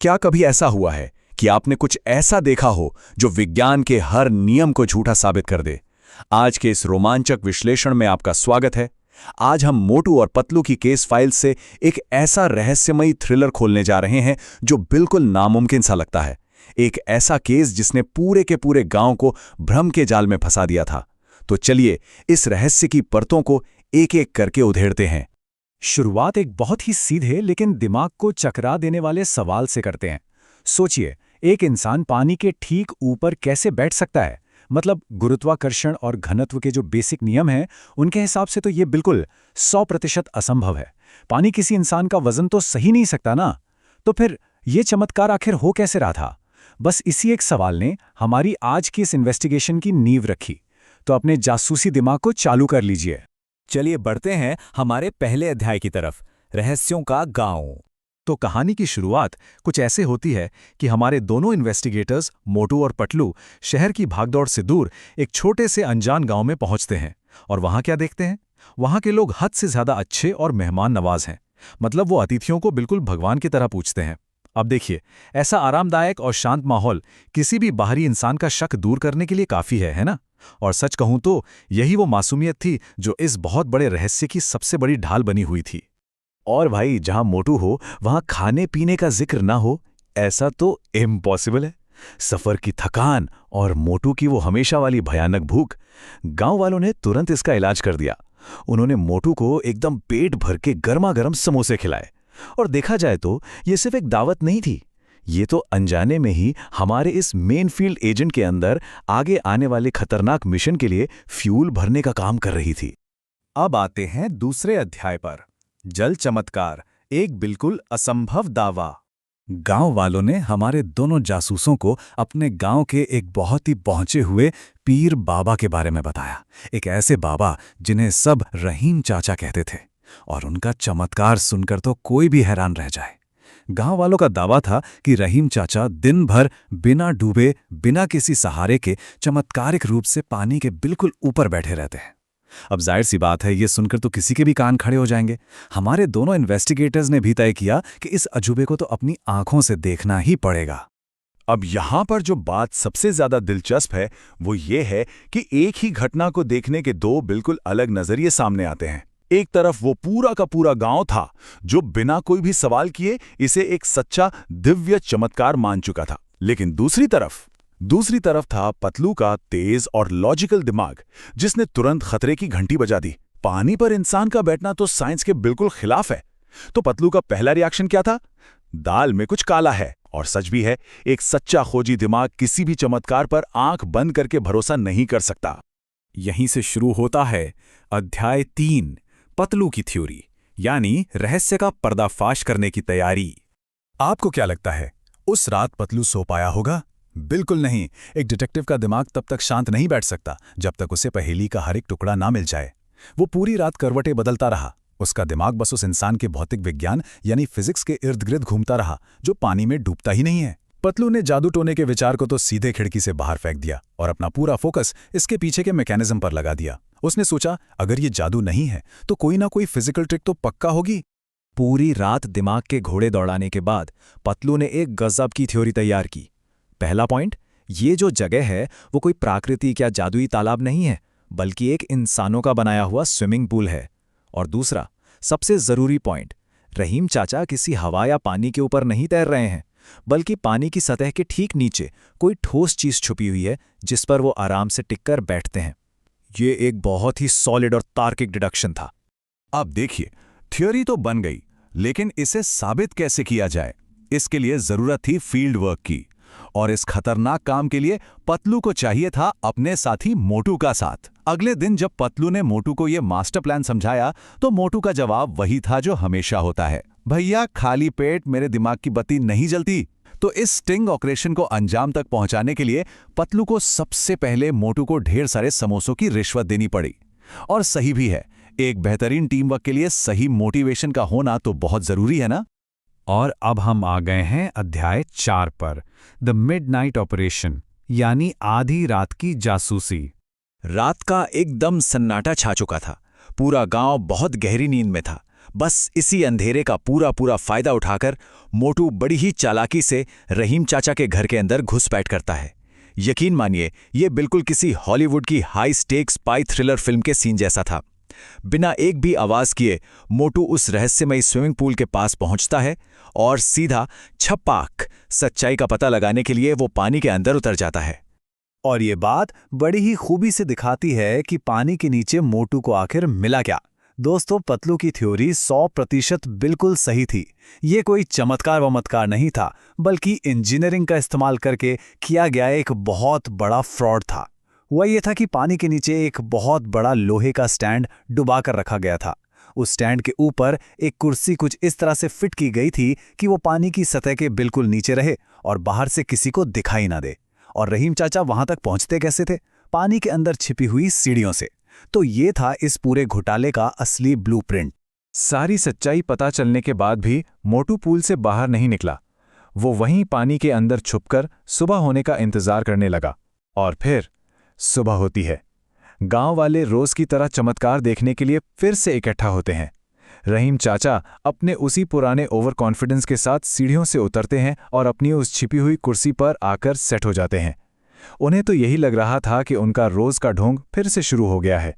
क्या कभी ऐसा हुआ है कि आपने कुछ ऐसा देखा हो जो विज्ञान के हर नियम को झूठा साबित कर दे? आज के इस रोमांचक विश्लेषण में आपका स्वागत है। आज हम मोटू और पतलू की केस फाइल से एक ऐसा रहस्यमयी थ्रिलर खोलने जा रहे हैं जो बिल्कुल नामुमकिन सा लगता है। एक ऐसा केस जिसने पूरे के पूरे गांव को भ्रम के जाल में फंसा दिया था। तो चलिए इस रहस्य की परतों को एक एक करके उधेड़ते हैं। शुरुआत एक बहुत ही सीधे लेकिन दिमाग को चकरा देने वाले सवाल से करते हैं। सोचिए, एक इंसान पानी के ठीक ऊपर कैसे बैठ सकता है? मतलब गुरुत्वाकर्षण और घनत्व के जो बेसिक नियम हैं, उनके हिसाब से तो ये बिल्कुल 100% असंभव है। पानी किसी इंसान का वजन तो सही नहीं सकता ना। तो फिर ये चमत्कार आखिर हो कैसे रहा था? बस इसी एक सवाल ने हमारी आज की इस इन्वेस्टिगेशन की नींव रखी। तो अपने जासूसी दिमाग को चालू कर लीजिए। चलिए बढ़ते हैं हमारे पहले अध्याय की तरफ, रहस्यों का गांव। तो कहानी की शुरुआत कुछ ऐसे होती है कि हमारे दोनों इन्वेस्टिगेटर्स मोटू और पतलू शहर की भागदौड़ से दूर एक छोटे से अनजान गांव में पहुंचते हैं। और वहां क्या देखते हैं? वहां के लोग हद से ज्यादा अच्छे और मेहमान नवाज हैं। मतलब वो अतिथियों को बिल्कुल भगवान की तरह पूछते हैं। अब देखिए, ऐसा आरामदायक और शांत माहौल किसी भी बाहरी इंसान का शक दूर करने के लिए काफी है ना? और सच कहूं तो यही वो मासूमियत थी जो इस बहुत बड़े रहस्य की सबसे बड़ी ढाल बनी हुई थी। और भाई, जहां मोटू हो वहां खाने पीने का जिक्र ना हो, ऐसा तो इम्पॉसिबल है। सफर की थकान और मोटू की वो हमेशा वाली भयानक भूख। गांव वालों ने तुरंत इसका इलाज कर दिया। उन्होंने मोटू को एकदम पेट भर के गर्मा गर्म समोसे खिलाए। और देखा जाए तो ये सिर्फ एक दावत नहीं थी, ये तो अनजाने में ही हमारे इस मेन फील्ड एजेंट के अंदर आगे आने वाले खतरनाक मिशन के लिए फ्यूल भरने का काम कर रही थी। अब आते हैं दूसरे अध्याय पर, जल चमत्कार, एक बिल्कुल असंभव दावा। गांव वालों ने हमारे दोनों जासूसों को अपने गांव के एक बहुत ही पहुंचे हुए पीर बाबा के बारे में बताया। एक ऐसे बाबा जिन्हें सब रहीम चाचा कहते थे। और उनका चमत्कार सुनकर तो कोई भी हैरान रह जाए। गांव वालों का दावा था कि रहीम चाचा दिन भर बिना डूबे, बिना किसी सहारे के चमत्कारिक रूप से पानी के बिल्कुल ऊपर बैठे रहते हैं। अब जाहिर सी बात है, ये सुनकर तो किसी के भी कान खड़े हो जाएंगे। हमारे दोनों इन्वेस्टिगेटर्स ने भी तय किया कि इस अजूबे को तो अपनी आंखों से देखना ही पड़ेगा। अब यहां पर जो बात सबसे ज्यादा दिलचस्प है वो ये है कि एक ही घटना को देखने के दो बिल्कुल अलग नजरिए सामने आते हैं। एक तरफ वो पूरा का पूरा गांव था जो बिना कोई भी सवाल किए इसे एक सच्चा दिव्य चमत्कार मान चुका था, लेकिन दूसरी तरफ था पतलू का तेज और लॉजिकल दिमाग जिसने तुरंत खतरे की घंटी बजा दी। पानी पर इंसान का बैठना तो साइंस के बिल्कुल खिलाफ है। तो पतलू का पहला रिएक्शन क्या था? दाल में कुछ काला है। और सच भी है, एक सच्चा खोजी दिमाग किसी भी चमत्कार पर आंख बंद करके भरोसा नहीं कर सकता। यहीं से शुरू होता है अध्याय 3, पतलू की थ्योरी, यानी रहस्य का पर्दाफाश करने की तैयारी। आपको क्या लगता है, उस रात पतलू सो पाया होगा? बिल्कुल नहीं। एक डिटेक्टिव का दिमाग तब तक शांत नहीं बैठ सकता जब तक उसे पहेली का हर एक टुकड़ा ना मिल जाए। वो पूरी रात करवटें बदलता रहा। उसका दिमाग बस उस इंसान के भौतिक विज्ञान यानी फिजिक्स के इर्द गिर्द घूमता रहा जो पानी में डूबता ही नहीं है। पतलू ने जादू टोने के विचार को तो सीधे खिड़की से बाहर फेंक दिया और अपना पूरा फोकस इसके पीछे के मैकेनिज्म पर लगा दिया। उसने सोचा, अगर ये जादू नहीं है तो कोई ना कोई फिजिकल ट्रिक तो पक्का होगी। पूरी रात दिमाग के घोड़े दौड़ाने के बाद पतलू ने एक गजब की थ्योरी तैयार की। पहला पॉइंट, ये जो जगह है वो कोई प्राकृतिक या जादुई तालाब नहीं है, बल्कि एक इंसानों का बनाया हुआ स्विमिंग पूल है। और दूसरा, सबसे जरूरी पॉइंट, रहीम चाचा किसी हवा या पानी के ऊपर नहीं तैर रहे हैं, बल्कि पानी की सतह के ठीक नीचे कोई ठोस चीज छुपी हुई है जिस पर वो आराम से टिककर बैठते हैं। ये एक बहुत ही सॉलिड और तार्किक डिडक्शन था। अब देखिए, थ्योरी तो बन गई, लेकिन इसे साबित कैसे किया जाए? इसके लिए जरूरत थी फील्ड वर्क की। और इस खतरनाक काम के लिए पतलू को चाहिए था अपने साथी मोटू का साथ। अगले दिन जब पतलू ने मोटू को यह मास्टर प्लान समझाया तो मोटू का जवाब वही था जो हमेशा होता है, भैया खाली पेट मेरे दिमाग की बत्ती नहीं जलती। तो इस स्टिंग ऑपरेशन को अंजाम तक पहुंचाने के लिए पतलू को सबसे पहले मोटू को ढेर सारे समोसों की रिश्वत देनी पड़ी। और सही भी है, एक बेहतरीन टीम वर्क के लिए सही मोटिवेशन का होना तो बहुत जरूरी है ना। और अब हम आ गए हैं अध्याय 4 पर, द मिडनाइट ऑपरेशन, यानी आधी रात की जासूसी। रात का एकदम सन्नाटा छा चुका था। पूरा गांव बहुत गहरी नींद में था। बस इसी अंधेरे का पूरा पूरा फायदा उठाकर मोटू बड़ी ही चालाकी से रहीम चाचा के घर के अंदर घुसपैठ करता है। यकीन मानिए, ये बिल्कुल किसी हॉलीवुड की high stake spy thriller film के सीन जैसा था। बिना एक भी आवाज किए मोटू उस रहस्यमयी स्विमिंग पूल के पास पहुंचता है और सीधा छपाक सच्चाई का पता लगाने के लिए वो पानी के अंदर उतर जाता है। और ये बात बड़ी ही खूबी से दिखाती है कि पानी के नीचे मोटू को आखिर मिला क्या। दोस्तों, पतलू की थ्योरी 100% बिल्कुल सही थी। ये कोई चमत्कार वमत्कार नहीं था, बल्कि इंजीनियरिंग का इस्तेमाल करके किया गया एक बहुत बड़ा फ्रॉड था। वह ये था कि पानी के नीचे एक बहुत बड़ा लोहे का स्टैंड डुबा कर रखा गया था। उस स्टैंड के ऊपर एक कुर्सी कुछ इस तरह से फिट की गई थी कि वो पानी की सतह के बिल्कुल नीचे रहे और बाहर से किसी को दिखाई ना दे। और रहीम चाचा वहां तक पहुंचते कैसे थे? पानी के अंदर छिपी हुई सीढ़ियों से। तो ये था इस पूरे घोटाले का असली ब्लूप्रिंट। सारी सच्चाई पता चलने के बाद भी मोटू पूल से बाहर नहीं निकला। वो वहीं पानी के अंदर छुपकर सुबह होने का इंतजार करने लगा। और फिर सुबह होती है। गांव वाले रोज की तरह चमत्कार देखने के लिए फिर से इकट्ठा होते हैं। रहीम चाचा अपने उसी पुराने ओवर कॉन्फिडेंस के साथ सीढ़ियों से उतरते हैं और अपनी उस छिपी हुई कुर्सी पर आकर सेट हो जाते हैं। उन्हें तो यही लग रहा था कि उनका रोज का ढोंग फिर से शुरू हो गया है,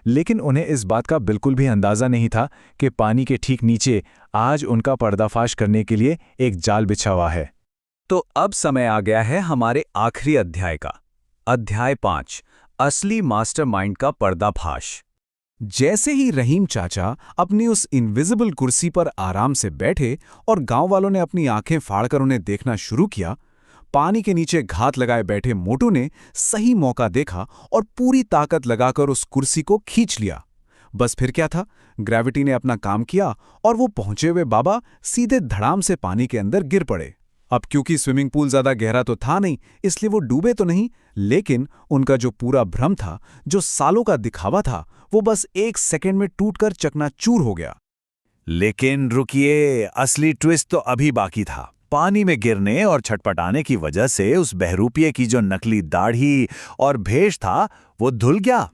लेकिन उन्हें इस बात का बिल्कुल भी अंदाजा नहीं था कि पानी के ठीक नीचे आज उनका पर्दाफाश करने के लिए एक जाल बिछा हुआ है। तो अब समय आ गया है हमारे आखिरी अध्याय का, अध्याय 5, असली मास्टरमाइंड का पर्दाफाश। जैसे ही रहीम चाचा अपनी उस इनविजिबल कुर्सी पर आराम से बैठे और गांव वालों ने अपनी आंखें फाड़कर उन्हें देखना शुरू किया, पानी के नीचे घात लगाए बैठे मोटू ने सही मौका देखा और पूरी ताकत लगाकर उस कुर्सी को खींच लिया। बस फिर क्या था, ग्रेविटी ने अपना काम किया और वो पहुंचे हुए बाबा सीधे धड़ाम से पानी के अंदर गिर पड़े। अब क्योंकि स्विमिंग पूल ज्यादा गहरा तो था नहीं, इसलिए वो डूबे तो नहीं, लेकिन उनका जो पूरा भ्रम था, जो सालों का दिखावा था, वो बस 1 सेकंड में टूटकर चकनाचूर हो गया। लेकिन रुकिए, असली ट्विस्ट तो अभी बाकी था। पानी में गिरने और छटपटाने की वजह से उस बहरूपिये की जो नकली दाढ़ी और भेष था वो धुल गया।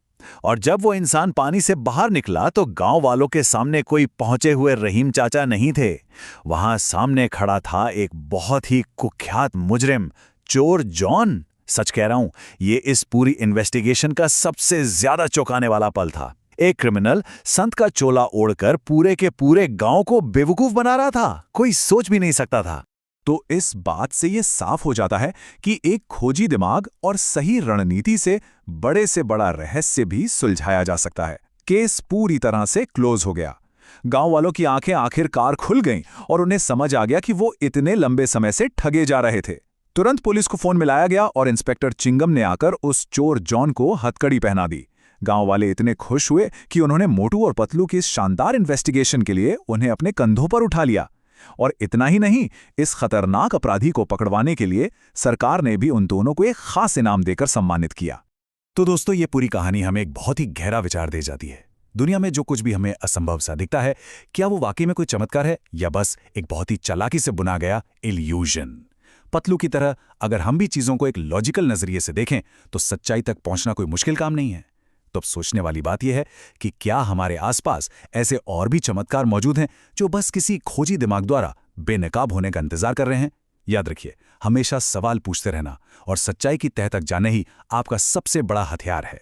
और जब वो इंसान पानी से बाहर निकला तो गांव वालों के सामने कोई पहुंचे हुए रहीम चाचा नहीं थे। वहां सामने खड़ा था एक बहुत ही कुख्यात मुजरिम, चोर जॉन। सच कह रहा हूं, ये इस पूरी इन्वेस्टिगेशन का सबसे ज्यादा चौंकाने वाला पल था। एक क्रिमिनल संत का चोला ओढ़कर पूरे के पूरे गांव को बेवकूफ बना रहा था। कोई सोच भी नहीं सकता था। तो इस बात से ये साफ हो जाता है कि एक खोजी दिमाग और सही रणनीति से बड़ा रहस्य भी सुलझाया जा सकता है। केस पूरी तरह से क्लोज हो गया। गांव वालों की आंखें आखिरकार खुल गईं और उन्हें समझ आ गया कि वो इतने लंबे समय से ठगे जा रहे थे। तुरंत पुलिस को फोन मिलाया गया और इंस्पेक्टर चिंगम ने आकर उस चोर जॉन को हथकड़ी पहना दी। गांव वाले इतने खुश हुए कि उन्होंने मोटू और पतलू की इस शानदार इन्वेस्टिगेशन के लिए उन्हें अपने कंधों पर उठा लिया। और इतना ही नहीं, इस खतरनाक अपराधी को पकड़वाने के लिए सरकार ने भी उन दोनों को एक खास इनाम देकर सम्मानित किया। तो दोस्तों, ये पूरी कहानी हमें एक बहुत ही गहरा विचार दे जाती है। दुनिया में जो कुछ भी हमें असंभव सा दिखता है, क्या वो वाकई में कोई चमत्कार है या बस एक बहुत ही चालाकी से बुना गया इल्यूजन? पतलू की तरह अगर हम भी चीजों को एक लॉजिकल नजरिए से देखें तो सच्चाई तक पहुंचना कोई मुश्किल काम नहीं है। तो अब सोचने वाली बात यह है कि क्या हमारे आसपास ऐसे और भी चमत्कार मौजूद हैं जो बस किसी खोजी दिमाग द्वारा बेनकाब होने का इंतजार कर रहे हैं? याद रखिए, हमेशा सवाल पूछते रहना और सच्चाई की तह तक जाने ही आपका सबसे बड़ा हथियार है।